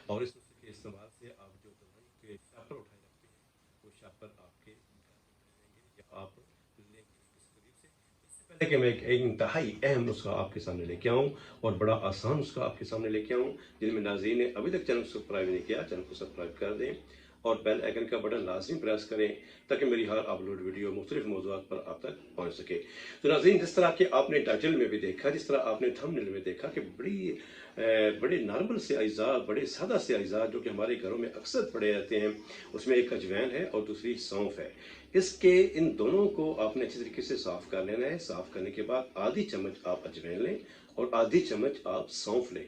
और इस नुस्खे के इस्तेमाल से आप जो दवाई के शापर उठाए रखते हैं, वो शापर आपके घर में रहेंगे या आप लेंगे किसी करीब से। इससे पहले कि मैं एक इंतहाई अहम नुस्खा आपके सामने लेके आऊँ और बड़ा आसान नुस्खा आपके सामने लेके आऊँ, जिनमें नाज़रीन ने अभी तक चैनल को सब्सक्राइब नहीं किया, चैनल को सब्सक्राइब कर दें और बेल आइकन का बटन लाजमी प्रेस करें ताकि मेरी हर अपलोड वीडियो मुख्तलिफ मौज़ूआत पर आप तक पहुँच सके। तो नाज़रीन, जिस तरह के आपने टाइटल में भी देखा, जिस तरह आपने थंबनेल में देखा कि बड़े नॉर्मल से अज़ा, बड़े सादा से अज़ा जो कि हमारे घरों में अक्सर पड़े रहते हैं, उसमें एक अजवैन है और दूसरी सौंफ है। इसके इन दोनों को आपने अच्छी तरीके से साफ़ कर लेना है। साफ़ करने के बाद आधी चम्मच आप अजवैन लें और आधी चम्मच आप सौंफ लें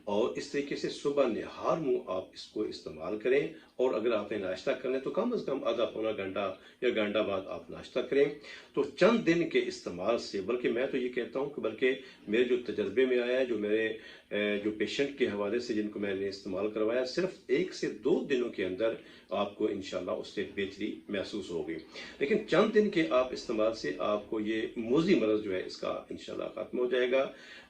और इस तरीके से सुबह निहार मुँह आप इसको इस्तेमाल करें। और अगर आपने नाश्ता करना है तो कम से कम आधा पौना घंटा या घंटा बाद आप नाश्ता करें। तो चंद दिन के इस्तेमाल से, बल्कि मैं तो ये कहता हूँ कि बल्कि मेरे जो तजर्बे में आया है, जो मेरे जो पेशेंट के हवाले से जिनको मैंने इस्तेमाल करवाया, सिर्फ 1 से 2 दिनों के अंदर आपको इंशाल्लाह उससे बेहतरी महसूस होगी। लेकिन चंद दिन के आप इस्तेमाल से आपको ये मोज़ी मरज़ जो है इसका इंशाल्लाह ख़त्म हो जाएगा।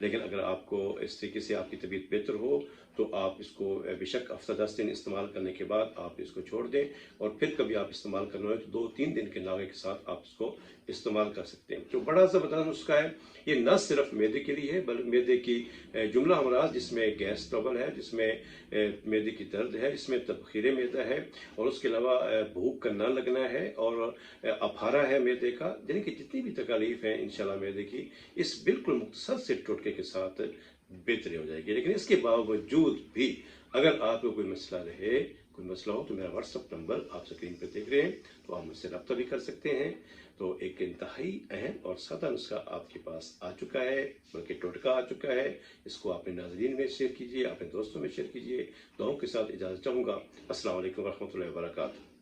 लेकिन अगर आपको इस तरीके से आपकी तबीयत बेहतर हो तो आप इसको बेशक हफ्ता 10 दिन इस्तेमाल करने के बाद आप इसको छोड़ दें और फिर कभी आप इस्तेमाल करना हो तो 2-3 दिन के नागे के साथ आप इसको इस्तेमाल कर सकते हैं। जो बड़ा ज़बरदस्त नुस्खा है, ये न सिर्फ मैदे के लिए है बल्कि मैदे की जुमला अमराज, जिसमें गैस ट्रबल है, जिसमें मैदे की दर्द है, इसमें तबखीर मैदा है और उसके अलावा भूख का न लगना है और अफारा है मैदे का, यानी कि जितनी भी तकलीफ है इंशाल्लाह मैदे की, इस बिल्कुल मुख्तसर से टोटके के साथ बेहतरी हो जाएगी। लेकिन इसके बावजूद भी अगर आपको कोई मसला रहे, कोई मसला हो, तो मेरा व्हाट्सअप नंबर आप स्क्रीन पर देख रहे हैं, तो आप मुझसे रब्ता भी कर सकते हैं। तो एक इंतहाई अहम और सादा नुस्खा आपके पास आ चुका है, बल्कि टोटका आ चुका है। इसको अपने नाज़रीन में शेयर कीजिए, अपने दोस्तों में शेयर कीजिए। दुआओं के साथ इजाज़त चाहूँगा। अस्सलाम वालेकुम व रहमतुल्लाहि व बरकातहू।